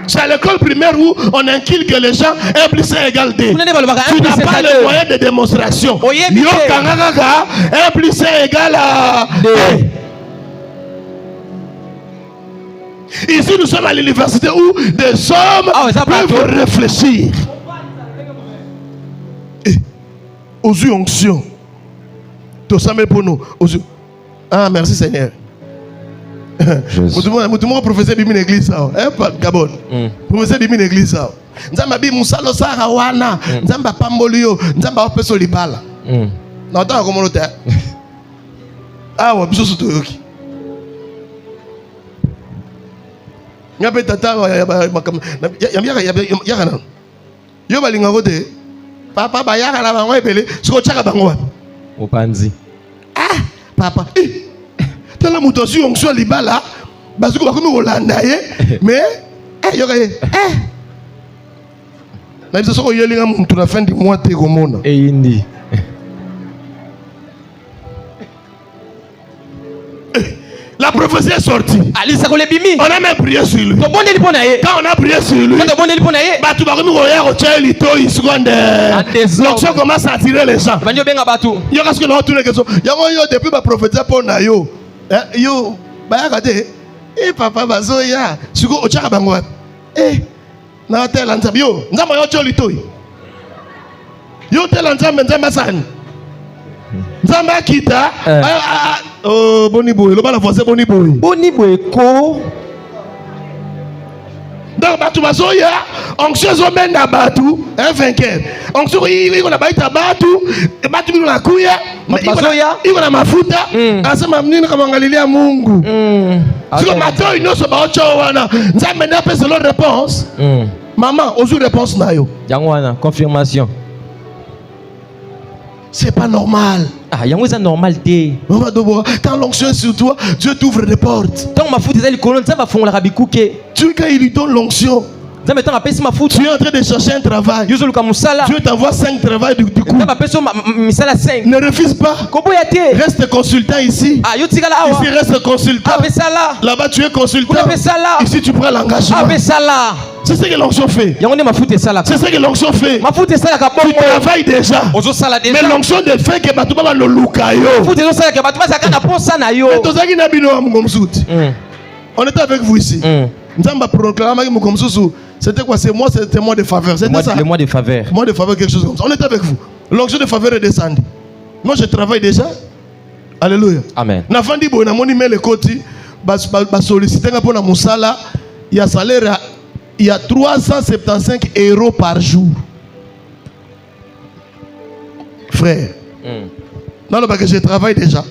C'est à l'école primaire où on inculque que les gens 1 plus 1 égale 2. Tu n'as pas le moyen de démonstration. 1 plus 1 égale à 2. Ici, nous sommes à l'université où des hommes peuvent réfléchir. Aux onctions. Tout ça, mais pour nous. Ah, merci Seigneur. Mutumo professeur bimi l'église ça Gabon professeur bimi l'église ça nzamba bi musalo sara wana nzamba pambolio nzamba opeso libala na ta ko mono ta wa biso suto yoki ngabe tata ya kana yo balinga kote papa ba ya kana bango ebele siko chaka bango wapi opanzi papa tala mutosi onction libala basuko bakomi kolanda ye mais yokaye na biso soko yelinga muntu na fin du mois te komona indi la prophétie est sortie. On a même prié sur lui. Quand on a prié sur lui, l'onction commence à attirer les gens. Depuis ma prophétie pour Nayo, yo, papa bazoya, suko ochaka bangwa. Na tel anzam yo, nzamba yo choli toy. Yo tel anzam nzamba san. Nzamba kita. Oh boni boy, le bala forcer boni boy. Boni boy ko. Donc batu bazoya, onction zo menda batu, un vainqueur. Onction iko na baita batu, batu biko na kuya, bazoya, iko na mafuta, asema mnini kama ngalilia Mungu. Siko mato inoso ba ocho wana, nzambe na pesa lo réponse. Maman, ozu réponse na yo. Yango wana, confirmation. C'est pas normal. Ah, yango c'est normal té. Quand l'onction est sur toi, Dieu t'ouvre des portes. Tant ma foute ezali kolon nzamba fongola rabikuke. Dieu quand il lui donne l'onction, tu es en train de chercher un travail. Dieu t'envoie 5 travails du coup. Ne refuse pas. Reste consultant ici. Ici reste consultant. Là-bas tu es consultant. Ici tu prends l'engagement. C'est ce que l'onction fait. C'est ce que l'onction fait. Tu travailles déjà. Mais l'onction de fait que tu vas le loukayo. On était avec vous ici. C'était quoi? C'est moi, c'était mois de faveur. C'était ça? Le mois de faveur. Mois de faveur, quelque chose comme ça. On était avec vous. L'onction de faveur est descendue. Moi, je travaille déjà. Alléluia. Amen. Nafandi bo na moni mele koti bas solliciter pour na musala. Il y a salaire, il y a 375 € par jour. Frère. Non, parce que je travaille déjà.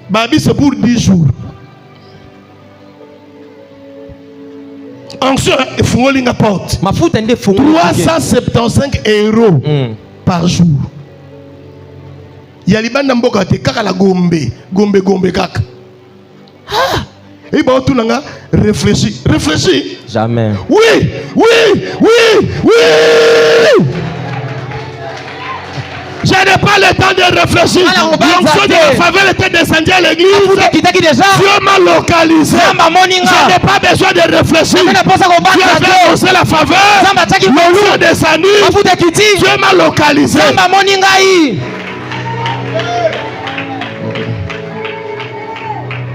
Babi, c'est pour 10 jours. Onction, il faut que porte. 375 € par jour. Il y a les bandes d'amboka te kaka la gombe kaka. Et bah tout nanga réfléchis. Jamais. Oui. Je n'ai pas le temps de réfléchir. L'onction de la faveur était descendue à l'église. Dieu m'a localisé. Je n'ai pas besoin de réfléchir. Dieu a fait annoncer la faveur. L'onction est descendue. Dieu m'a localisé.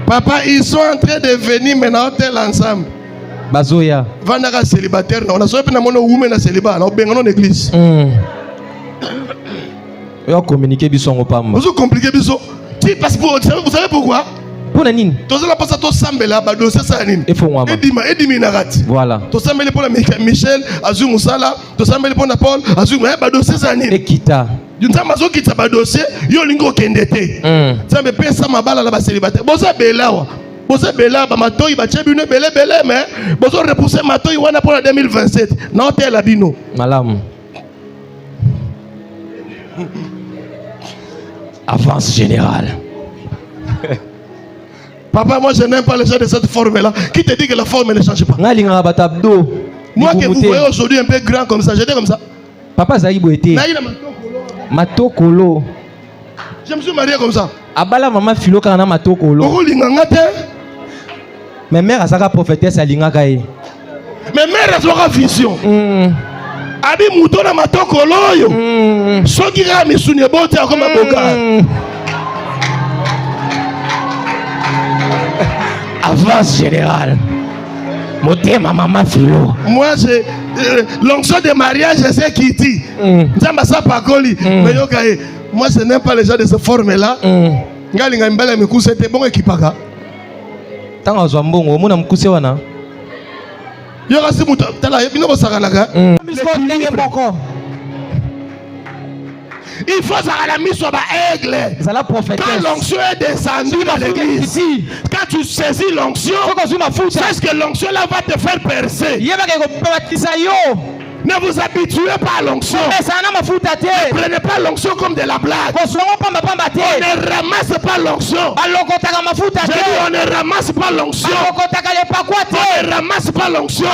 Papa, ils sont en train de venir maintenant tel ensemble. Bazoya. Vandaka célibataire, on a sauvé na mono women na célibat, na benga église. Yo communiquer biso ngopam. Vous compliquez biso. Parce que vous savez pourquoi? Pour la nine. Tous la passe to sambela ba dossier ça nine. Il faut moi. Edimi narati. Voilà. To sambela pour la Michel, Azou Musala, to sambela pour na Paul, Azou ba dossier ça nine. Ekita. Yunza mazo kitsa ba dossier, yo lingo kendete. Zambe pesa mabala la ba célibataire. Boza belawa. Boza bela ba matoyi ba tchebune belé mais bozo repousser matoyi wana pour la 2027. Na hôtel abino. Malam. Avance générale. Papa, moi je n'aime pas les gens de cette forme-là. Qui te dit que la forme ne change pas? Moi que vous voyez aujourd'hui un peu grand comme ça, j'étais comme ça. Papa Zaïbo était. Matokolo. Je me suis marié comme ça. Abala maman filo kana matokolo. Mais mère asaka prophétesse alingaka ye. Mais mère asaka vision. Abi muto na matokolo yo. Soki ka misuni bote akoma boka. Avance générale. Motema maman filo. Moi j'ai l'onction de mariage c'est qui dit. Nzamba sa pakoli. Mais yo kae. Moi je n'aime pas les gens de cette forme là. Ngalinga mbele mikuse te bongo ekipaka. Tanga zwa mbongo mona mkuse wana. Yo kasi muta tala bino bosakanaka. Il faut ça à la mise sur aigle. Quand l'onction est descendue dans l'église, quand tu saisis l'onction, c'est que l'onction là va te faire percer. Ne vous habituez pas à l'onction. Ne prenez pas l'onction comme de la blague. On ne ramasse pas l'onction. On ne ramasse pas l'onction. On ne ramasse pas l'onction.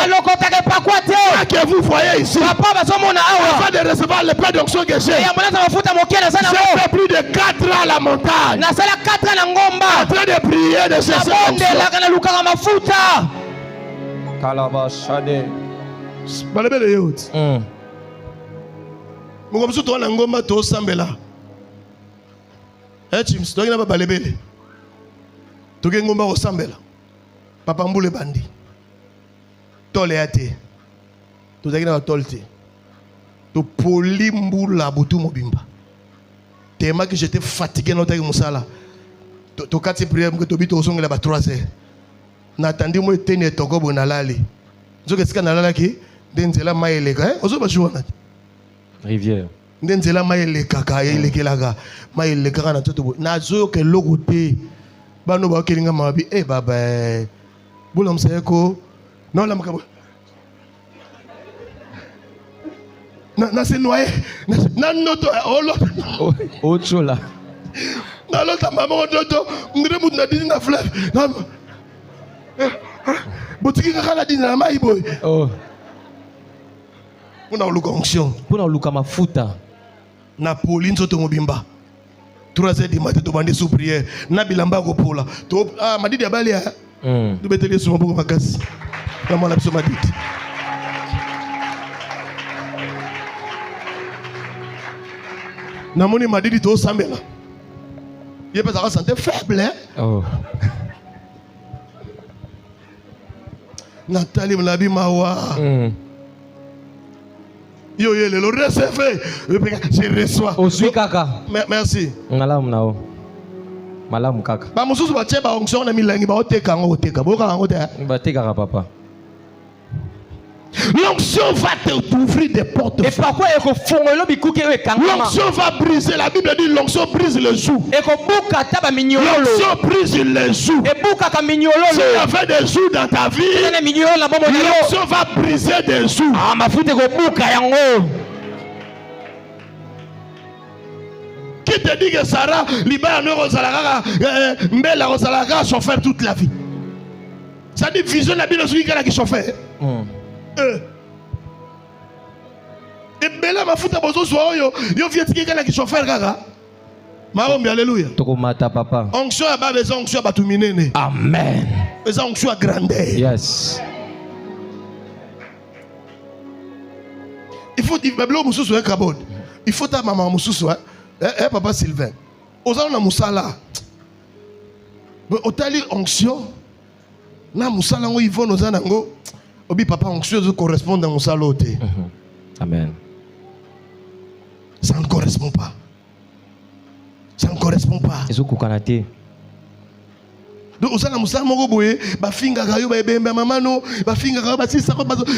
Que vous voyez ici, afin de recevoir le pain d'onction que j'ai, j'ai fait plus de 4 ans à la montagne, en train de prier, de chercher l'onction. Balebele yote. Mukomsu to na ngomba to sambela. Chims to ngina balebele. To ke ngomba o sambela. Papa mbule bandi. Tole ate. To zakina ba tolte. To polimbula butu mobimba. Tema que j'étais fatigué no taki musala. To kati prière que to bito osongela ba 3 heures. Na attendi mo etene toko bonalali. Zoke sika nalalaki Denzela maeleka ozo bashuana rivière Denzela maeleka ka elekelaka maeleka kana toto na zo ke logote bano ba kelinga mabi baba bula mseko na la makabo na se noyer na noto o chola na lota mama toto ngire mut na dini na fleuve na botiki kaka dini na mai boy Puna uluka onction. Puna uluka mafuta. Na poli nzoto mobimba. 3h du matin to bande sous prière. Na bilamba ko pola. To madidi abali ya. To beteli suma boko makasi. Kama la biso madidi. Na moni madidi to sambela. Il peut avoir santé faible hein. Nathalie Mlabi Mawa. Yo le recevez. Je reçois. Osui kaka. Merci. Malamu nao. Malamu kaka. Ba mususu ba tsheba onction na milangi ba oteka ngo oteka. Boka ngo te. Ba teka papa. L'onction va t'ouvrir des portes. Et pourquoi il faut fongolo bikuke we kangama. L'onction va briser. La Bible dit l'onction brise le joug. Et ko buka taba mignolo. L'onction brise le joug. Et buka ka mignolo. Si il y avait des jougs dans ta vie, l'onction va briser des jougs. Ah mafuta ko buka yango. Qui te dit que Sarah libère ne rosalaka mbela rosalaka chauffeur toute la vie. Ça dit vision la Bible sur qui chauffeur. Et bela mafuta bozo so yo vietiki kana ki chauffeur kaka. Maombi alléluia. Tokomata papa. Onction ba besoin onction ba tuminene. Amen. Besoin onction grandeur. Yes. Il faut dire bablo mususu un carbone. Il faut ta maman mususu papa Sylvain. Ozana na musala. Mais otali onction na musala ngo ivona ozana ngo Obi papa anxieux correspond dans mon saloté. Amen. Ça ne correspond pas. Ça ne correspond pas. Donc on s'en a moko boye ba finga kayo ba ebembe mamano ba finga kayo ba sisa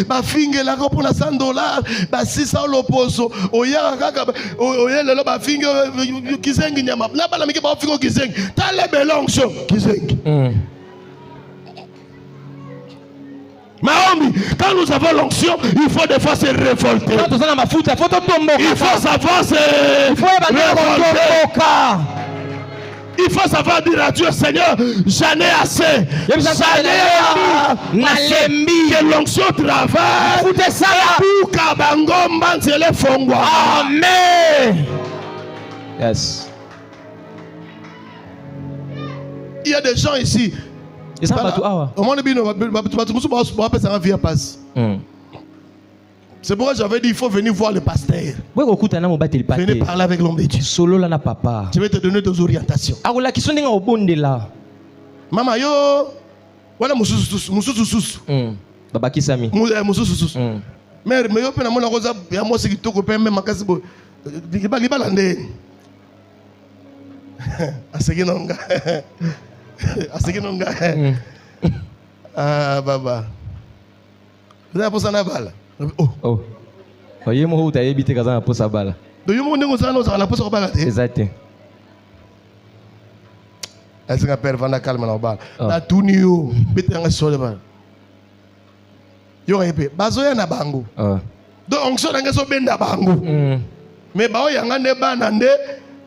ba finga la ko pour la $100 ba sisa loposo oya kaka oya lelo ba finga kizengi nyama na bala miki ba finga kizengi tale belonction kizengi. Maombi, quand nous avons l'onction, il faut des fois se révolter. Il faut savoir se révolter. Il faut savoir dire à Dieu, Seigneur, j'en ai assez. Que l'onction travaille. Amen. Yes. Il y a des gens ici. C'est pourquoi j'avais dit il faut venir voir le pasteur. Venez parler avec l'homme de Dieu. Je vais te donner des orientations. Maman yo, voilà mususu. Baba Kisami. Mususu. Mais yo pena mona koza ya mo sekito ko pembe makasi bo. Libala nde. Aseginonga. Aseginonga. Ah baba. Vous avez posé na bala. Oh. Voyez moi où tu as habité quand on a posé la balle. Do you monde ngoza no za posé la balle. Exact. Est-ce que père vanda calme na balle. Na tunio bete nga sole balle. Yo ngepé bazoya na bango. Do onction nga so benda bango. Mais ba o yanga ne bana nde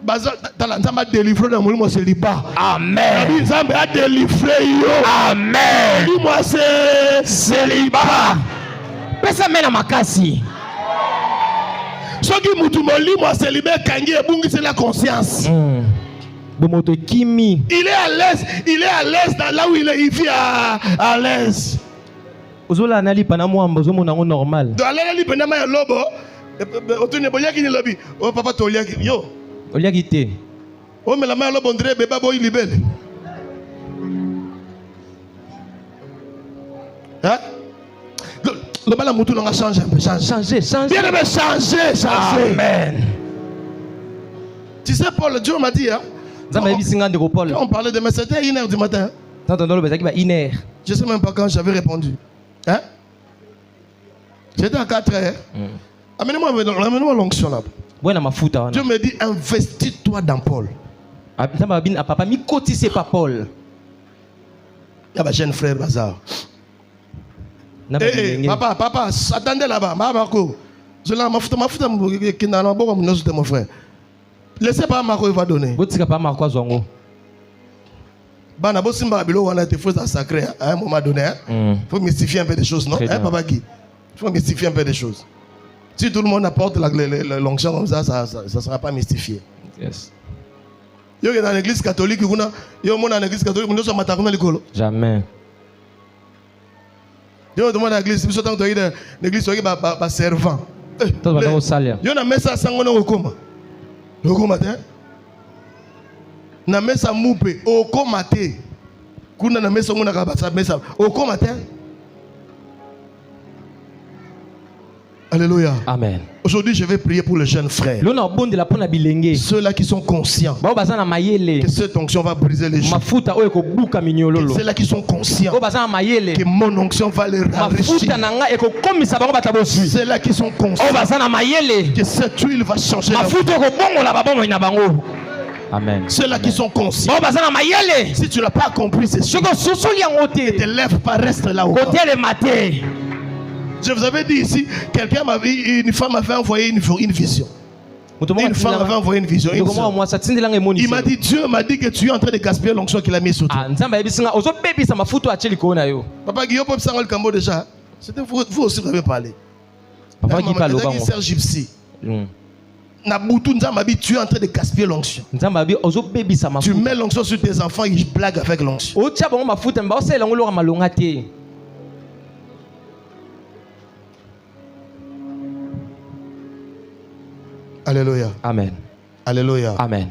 baza tala nzamba délivrer dans molimo célibat. Amen. Nzamba a délivrer yo. Amen. Dis-moi c'est célibat. Pesa mena makasi. Soki mutu molimo célibat kangi ebungi c'est la conscience. Bomoto kimi. Il est à l'aise dans là où il vit à l'aise. Ozola nali pana mwamba zo monango normal. Do ala nali pana ma lobo. Otune boyaki ni lobi. O papa toliaki yo. Oliaki te. O mela ma lobo ndre beba boy libele. Hein? Le bala mutu n'anga change un peu, changer. Bien aimé, changer. Amen. Tu sais Paul, Dieu m'a dit hein. Quand on parlait de mais c'était 1h du matin. Je sais même pas quand j'avais répondu. Hein? J'étais à 4h. Amenez-moi l'onction là. Dieu me dit investis-toi dans Paul. Papa mi koti c'est pas Paul. Il y a un jeune frère bazar. Papa, attendez là-bas. Marco, je l'ai m'afouta qui n'a pas mon frère. Laissez pas Marco, il va donner. Bana bosimba bilo wana te faut sacré à un moment donné. Faut mystifier un peu des choses, non? Hein, Papa Guy? Faut mystifier un peu des choses. Si tout le monde apporte l'onction comme ça, ça sera pas mystifié. Yes. Yo dans l'église catholique, yo mon dans l'église catholique, nous sommes matakuna likolo. Jamais. Yo demande à l'église, si tant que l'église soyez ba servant. Yo na mesa sango na okoma. Okoma te. Na mesa mupe okoma te. Kuna na mesa ngona ka ba mesa okoma te. Alléluia. Amen. Aujourd'hui, je vais prier pour les jeunes frères. Ceux-là qui sont conscients que cette onction va briser les gens. Ceux-là qui sont conscients que mon onction va les enrichir. Ceux-là qui sont conscients que cette huile va changer la vie. Amen. Ceux-là qui sont conscients. Si tu n'as pas compris ces choses, ne te lève pas, reste là haut. Je vous avais dit ici, une femme m'avait envoyé une vision. Une femme m'avait envoyé une vision. Il m'a dit, Dieu m'a dit que tu es en train de gaspiller l'onction qu'il a mis sur toi. Papa Guillaume, le Cambo déjà. C'était vous aussi, vous avez parlé. Papa Guillaume, tu es en train de gaspiller l'onction. Tu mets l'onction sur tes enfants, ils blaguent avec l'onction. Alléluia. Amen. Alléluia. Amen.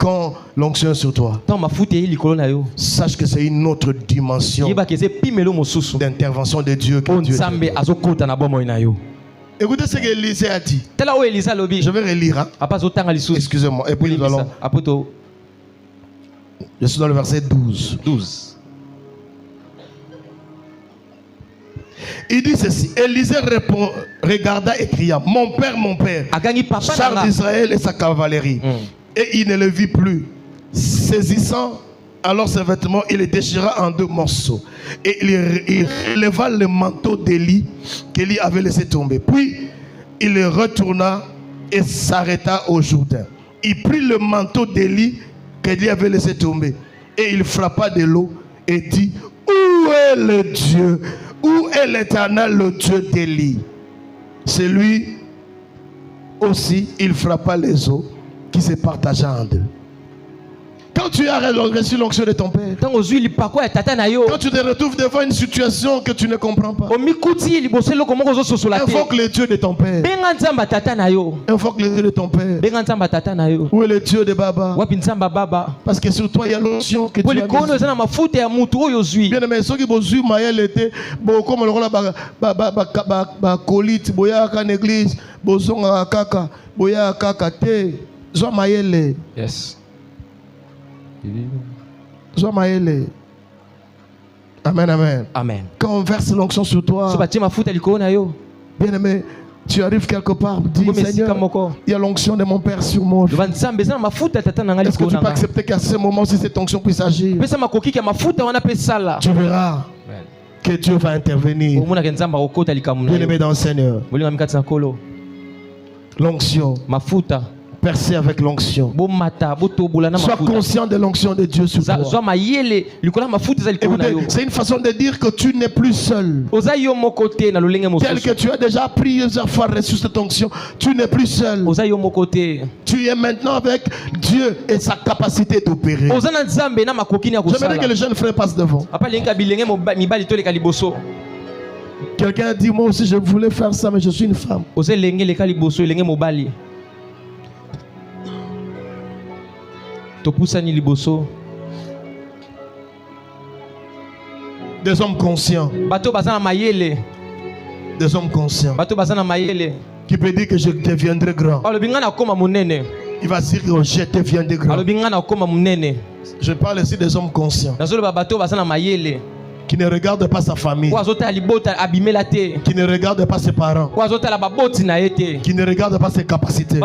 Quand l'onction est sur toi, sache que c'est une autre dimension d'intervention de Dieu que Dieu te donne. Écoutez ce qu'Élisée a dit. Je vais relire. Hein? Excusez-moi. Et puis nous allons. Je suis dans le verset 12. Il dit ceci. Élisée regarda et cria: mon père, char d'Israël et sa cavalerie. Et il ne le vit plus. Saisissant alors ses vêtements, il les déchira en 2 morceaux. Et il leva le manteau d'Élie qu'Élie avait laissé tomber. Puis il retourna et s'arrêta au Jourdain. Il prit le manteau d'Élie qu'Élie avait laissé tomber. Et il frappa de l'eau et dit: où est le Dieu? Où est l'Éternel, le Dieu d'Élie? C'est lui aussi, il frappa les eaux qui se partagent en 2. Quand tu as reçu l'onction de ton père, quand tu te retrouves devant une situation que tu ne comprends pas, invoque le Dieu de ton père. Invoque le Dieu de ton père. Où est le Dieu de Baba? Parce que sur toi il y a l'onction que tu as mise. Bien aimé, ceux qui bossent maïel était comme le colite boya en église bozonga kaka boya kaka te zo maïel. Yes. Amen, amen. Amen. Quand on verse l'onction sur toi, bien aimé, tu arrives quelque part, dis: Seigneur, il y a l'onction de mon Père sur moi. Est-ce que tu peux accepter qu'à ce moment, si cette onction puisse agir, tu verras que Dieu va intervenir. Bien aimé dans le Seigneur, l'onction, percer avec l'onction. Sois conscient de l'onction de Dieu sur toi. Écoutez, c'est une façon de dire que tu n'es plus seul. Tel que tu as déjà pris plusieurs fois reçu cette onction, tu n'es plus seul. Tu es maintenant avec Dieu et sa capacité d'opérer. J'aimerais que les jeunes frères passent devant. Quelqu'un dit: moi aussi je voulais faire ça, mais je suis une femme. Des hommes conscients. Des hommes conscients. Qui peut dire que je deviendrai grand. Il va dire que je deviendrai grand. Je parle ici des hommes conscients. Qui ne regarde pas sa famille. Qui ne regarde pas ses parents. Qui ne regarde pas ses capacités.